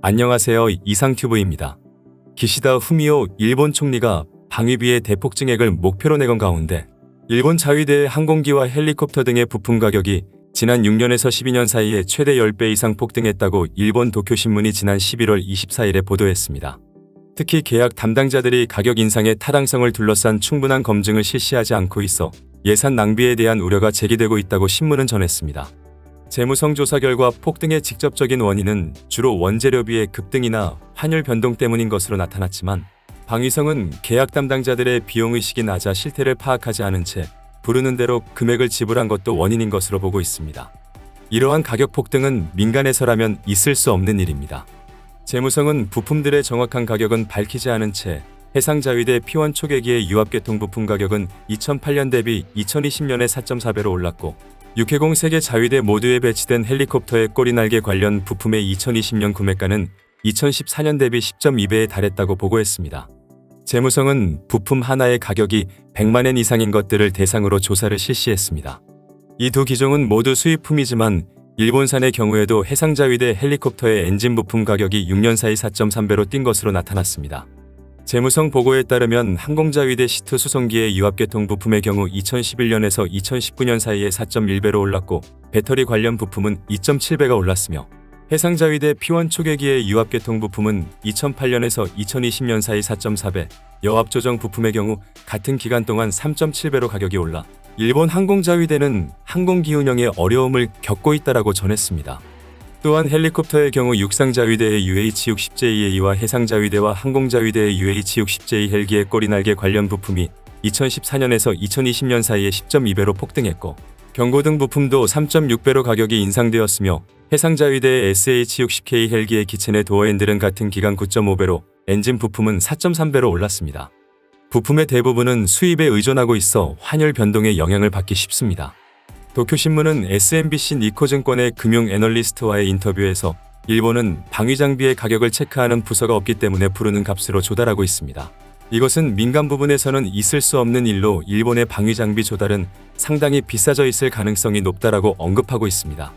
안녕하세요. 이상튜브입니다. 기시다 후미오 일본 총리가 방위비의 대폭 증액을 목표로 내건 가운데 일본 자위대의 항공기와 헬리콥터 등의 부품 가격이 지난 6년에서 12년 사이에 최대 10배 이상 폭등했다고 일본 도쿄신문이 지난 11월 24일에 보도했습니다. 특히 계약 담당자들이 가격 인상의 타당성을 둘러싼 충분한 검증을 실시하지 않고 있어 예산 낭비에 대한 우려가 제기되고 있다고 신문은 전했습니다. 재무성 조사 결과 폭등의 직접적인 원인은 주로 원재료비의 급등이나 환율 변동 때문인 것으로 나타났지만 방위성은 계약 담당자들의 비용의식이 낮아 실태를 파악하지 않은 채 부르는 대로 금액을 지불한 것도 원인인 것으로 보고 있습니다. 이러한 가격 폭등은 민간에서라면 있을 수 없는 일입니다. 재무성은 부품들의 정확한 가격은 밝히지 않은 채 해상자위대 P1 초계기의 유압계통 부품 가격은 2008년 대비 2020년에 4.4배로 올랐고 육해공 세계 자위대 모두에 배치된 헬리콥터의 꼬리날개 관련 부품의 2020년 구매가는 2014년 대비 10.2배에 달했다고 보고했습니다. 재무성은 부품 하나의 가격이 100만엔 이상인 것들을 대상으로 조사를 실시했습니다. 이 두 기종은 모두 수입품이지만 일본산의 경우에도 해상자위대 헬리콥터의 엔진 부품 가격이 6년 사이 4.3배로 뛴 것으로 나타났습니다. 재무성 보고에 따르면 항공자위대 시트 수송기의 유압계통 부품의 경우 2011년에서 2019년 사이에 4.1배로 올랐고 배터리 관련 부품은 2.7배가 올랐으며 해상자위대 P1 초계기의 유압계통 부품은 2008년에서 2020년 사이 4.4배, 여압조정 부품의 경우 같은 기간 동안 3.7배로 가격이 올라 일본 항공자위대는 항공기운영에 어려움을 겪고 있다라고 전했습니다. 또한 헬리콥터의 경우 육상자위대의 UH-60JA와 해상자위대와 항공자위대의 UH-60J 헬기의 꼬리날개 관련 부품이 2014년에서 2020년 사이에 10.2배로 폭등했고 경고등 부품도 3.6배로 가격이 인상되었으며 해상자위대의 SH-60K 헬기의 기체내 도어핸들은 같은 기간 9.5배로 엔진 부품은 4.3배로 올랐습니다. 부품의 대부분은 수입에 의존하고 있어 환율 변동에 영향을 받기 쉽습니다. 도쿄신문은 SMBC 니코증권의 금융 애널리스트와의 인터뷰에서 일본은 방위장비의 가격을 체크하는 부서가 없기 때문에 부르는 값으로 조달하고 있습니다. 이것은 민간 부분에서는 있을 수 없는 일로 일본의 방위장비 조달은 상당히 비싸져 있을 가능성이 높다라고 언급하고 있습니다.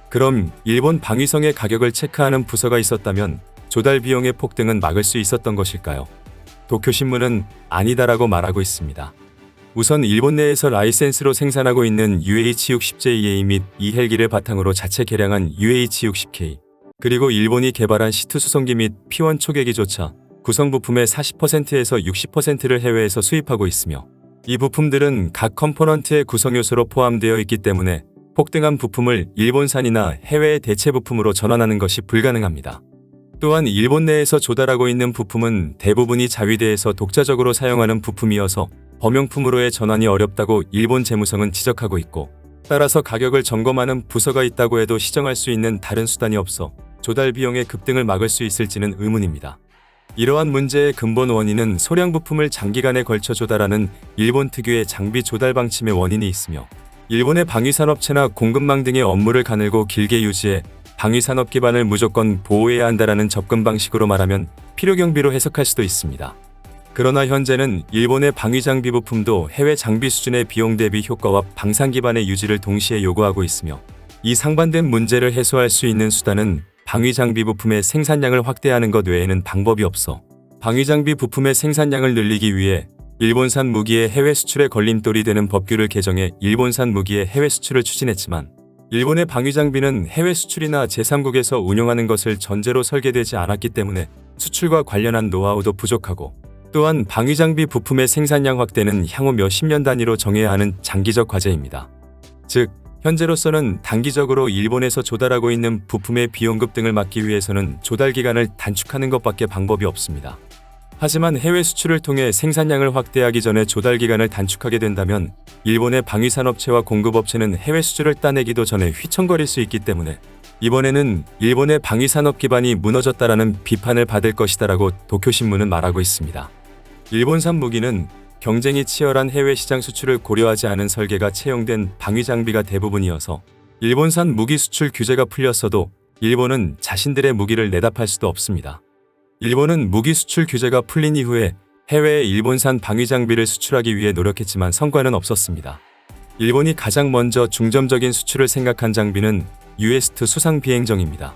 그럼 일본 방위성의 가격을 체크하는 부서가 있었다면 조달 비용의 폭등은 막을 수 있었던 것일까요? 도쿄신문은 아니다라고 말하고 있습니다. 우선 일본 내에서 라이센스로 생산하고 있는 UH-60JA 및 이 헬기를 바탕으로 자체 개량한 UH-60K, 그리고 일본이 개발한 시트 수송기 및 P1 초계기조차 구성 부품의 40%에서 60%를 해외에서 수입하고 있으며 이 부품들은 각 컴포넌트의 구성 요소로 포함되어 있기 때문에 폭등한 부품을 일본산이나 해외의 대체 부품으로 전환하는 것이 불가능합니다. 또한 일본 내에서 조달하고 있는 부품은 대부분이 자위대에서 독자적으로 사용하는 부품이어서 범용품으로의 전환이 어렵다고 일본 재무성은 지적하고 있고 따라서 가격을 점검하는 부서가 있다고 해도 시정할 수 있는 다른 수단이 없어 조달 비용의 급등을 막을 수 있을지는 의문입니다. 이러한 문제의 근본 원인은 소량 부품을 장기간에 걸쳐 조달하는 일본 특유의 장비 조달 방침의 원인이 있으며 일본의 방위산업체나 공급망 등의 업무를 가늘고 길게 유지해 방위산업 기반을 무조건 보호해야 한다라는 접근 방식으로 말하면 필요경비로 해석할 수도 있습니다. 그러나 현재는 일본의 방위장비 부품도 해외 장비 수준의 비용 대비 효과와 방산 기반의 유지를 동시에 요구하고 있으며 이 상반된 문제를 해소할 수 있는 수단은 방위장비 부품의 생산량을 확대하는 것 외에는 방법이 없어 방위장비 부품의 생산량을 늘리기 위해 일본산 무기의 해외 수출에 걸림돌이 되는 법규를 개정해 일본산 무기의 해외 수출을 추진했지만 일본의 방위장비는 해외 수출이나 제3국에서 운용하는 것을 전제로 설계되지 않았기 때문에 수출과 관련한 노하우도 부족하고 또한 방위장비 부품의 생산량 확대는 향후 몇십 년 단위로 정해야 하는 장기적 과제입니다. 즉, 현재로서는 단기적으로 일본에서 조달하고 있는 부품의 비용급 등을 막기 위해서는 조달 기간을 단축하는 것밖에 방법이 없습니다. 하지만 해외 수출을 통해 생산량을 확대하기 전에 조달 기간을 단축하게 된다면 일본의 방위산업체와 공급업체는 해외 수출을 따내기도 전에 휘청거릴 수 있기 때문에 이번에는 일본의 방위산업 기반이 무너졌다라는 비판을 받을 것이다라고 도쿄신문은 말하고 있습니다. 일본산 무기는 경쟁이 치열한 해외 시장 수출을 고려하지 않은 설계가 채용된 방위장비가 대부분이어서 일본산 무기 수출 규제가 풀렸어도 일본은 자신들의 무기를 내다 팔 수도 없습니다. 일본은 무기 수출 규제가 풀린 이후에 해외에 일본산 방위장비를 수출하기 위해 노력했지만 성과는 없었습니다. 일본이 가장 먼저 중점적인 수출을 생각한 장비는 US2 수상 비행정입니다.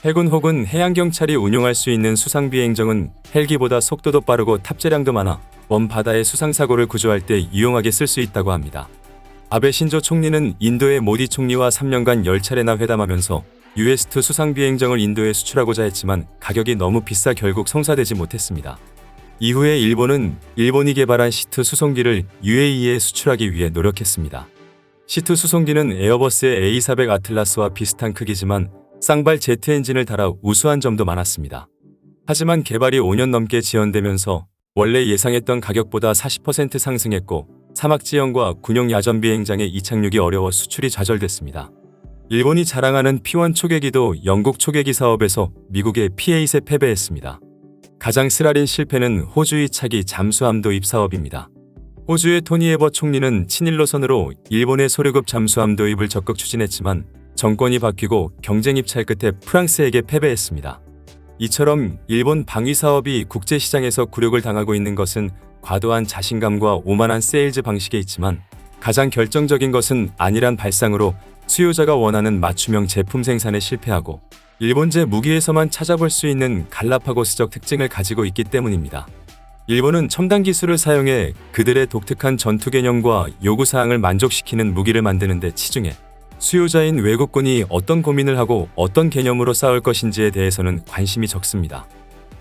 해군 혹은 해양경찰이 운용할 수 있는 수상비행정은 헬기보다 속도도 빠르고 탑재량도 많아 먼 바다의 수상사고를 구조할 때 유용하게 쓸 수 있다고 합니다. 아베 신조 총리는 인도의 모디 총리와 3년간 10차례나 회담하면서 US2 수상비행정을 인도에 수출하고자 했지만 가격이 너무 비싸 결국 성사되지 못했습니다. 이후에 일본은 일본이 개발한 C2 수송기를 UAE에 수출하기 위해 노력했습니다. C2 수송기는 에어버스의 A400 아틀라스와 비슷한 크기지만 쌍발 제트 엔진을 달아 우수한 점도 많았습니다. 하지만 개발이 5년 넘게 지연되면서 원래 예상했던 가격보다 40% 상승했고 사막 지형과 군용 야전 비행장의 이착륙이 어려워 수출이 좌절됐습니다. 일본이 자랑하는 P1 초계기도 영국 초계기 사업에서 미국의 P8에 패배했습니다. 가장 쓰라린 실패는 호주의 차기 잠수함 도입 사업입니다. 호주의 토니 에버 총리는 친일 노선으로 일본의 소류급 잠수함 도입을 적극 추진했지만 정권이 바뀌고 경쟁 입찰 끝에 프랑스에게 패배했습니다. 이처럼 일본 방위 사업이 국제시장에서 굴욕을 당하고 있는 것은 과도한 자신감과 오만한 세일즈 방식에 있지만 가장 결정적인 것은 안일한 발상으로 수요자가 원하는 맞춤형 제품 생산에 실패하고 일본제 무기에서만 찾아볼 수 있는 갈라파고스적 특징을 가지고 있기 때문입니다. 일본은 첨단 기술을 사용해 그들의 독특한 전투 개념과 요구사항을 만족시키는 무기를 만드는 데 치중해 수요자인 외국군이 어떤 고민을 하고 어떤 개념으로 싸울 것인지에 대해서는 관심이 적습니다.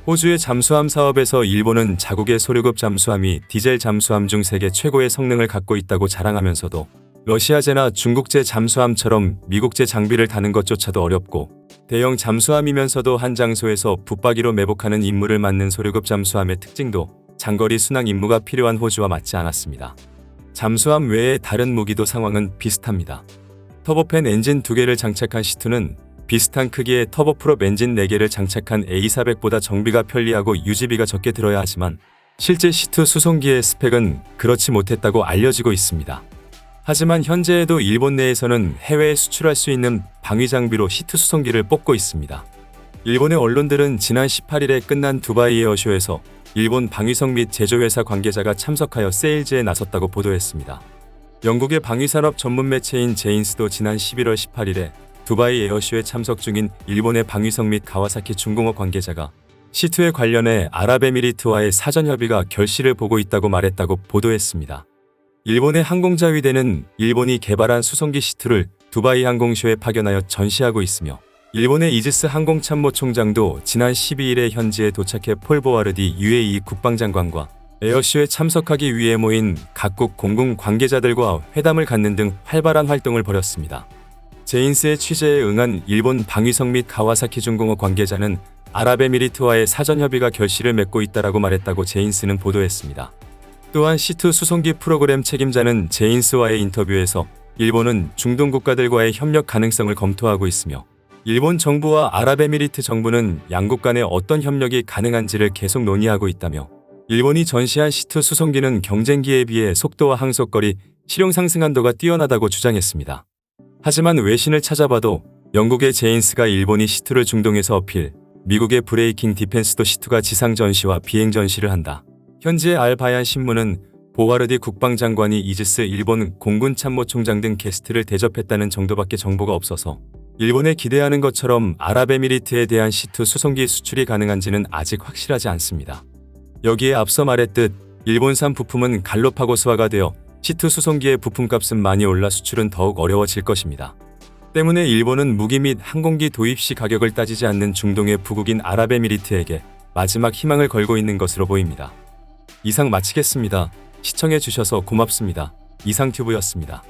호주의 잠수함 사업에서 일본은 자국의 소류급 잠수함이 디젤 잠수함 중 세계 최고의 성능을 갖고 있다고 자랑하면서도 러시아제나 중국제 잠수함처럼 미국제 장비를 다는 것조차도 어렵고 대형 잠수함이면서도 한 장소에서 붙박이로 매복하는 임무를 맡는 소류급 잠수함의 특징도 장거리 순항 임무가 필요한 호주와 맞지 않았습니다. 잠수함 외의 다른 무기도 상황은 비슷합니다. 터보팬 엔진 2개를 장착한 C2는 비슷한 크기의 터보프롭 엔진 4개를 장착한 A400보다 정비가 편리하고 유지비가 적게 들어야 하지만 실제 C2 수송기의 스펙은 그렇지 못했다고 알려지고 있습니다. 하지만 현재에도 일본 내에서는 해외에 수출할 수 있는 방위 장비로 C2 수송기를 뽑고 있습니다. 일본의 언론들은 지난 18일에 끝난 두바이 에어쇼에서 일본 방위성 및 제조회사 관계자가 참석하여 세일즈에 나섰다고 보도했습니다. 영국의 방위산업 전문 매체인 제인스도 지난 11월 18일에 두바이 에어쇼에 참석 중인 일본의 방위성 및 가와사키 중공업 관계자가 C2에 관련해 아랍에미리트와의 사전 협의가 결실을 보고 있다고 말했다고 보도했습니다. 일본의 항공자위대는 일본이 개발한 수송기 C2를 두바이 항공쇼에 파견하여 전시하고 있으며 일본의 이지스 항공참모총장도 지난 12일에 현지에 도착해 폴 보아르디 UAE 국방장관과 에어쇼에 참석하기 위해 모인 각국 공군 관계자들과 회담을 갖는 등 활발한 활동을 벌였습니다. 제인스의 취재에 응한 일본 방위성 및 가와사키 중공업 관계자는 아랍에미리트와의 사전 협의가 결실을 맺고 있다라고 말했다고 제인스는 보도했습니다. 또한 C2 수송기 프로그램 책임자는 제인스와의 인터뷰에서 일본은 중동 국가들과의 협력 가능성을 검토하고 있으며 일본 정부와 아랍에미리트 정부는 양국 간의 어떤 협력이 가능한지를 계속 논의하고 있다며 일본이 전시한 C2 수송기는 경쟁기에 비해 속도와 항속거리, 실용 상승한도가 뛰어나다고 주장했습니다. 하지만 외신을 찾아봐도 영국의 제인스가 일본이 C2를 중동에서 어필, 미국의 브레이킹 디펜스도 C2가 지상 전시와 비행 전시를 한다. 현지의 알바얀 신문은 보아르디 국방장관이 이지스 일본 공군 참모총장 등 게스트를 대접했다는 정도밖에 정보가 없어서 일본에 기대하는 것처럼 아랍에미리트에 대한 C2 수송기 수출이 가능한지는 아직 확실하지 않습니다. 여기에 앞서 말했듯 일본산 부품은 갈로파고스화가 되어 C2 수송기의 부품값은 많이 올라 수출은 더욱 어려워질 것입니다. 때문에 일본은 무기 및 항공기 도입 시 가격을 따지지 않는 중동의 부국인 아랍에미리트에게 마지막 희망을 걸고 있는 것으로 보입니다. 이상 마치겠습니다. 시청해주셔서 고맙습니다. 이상튜브였습니다.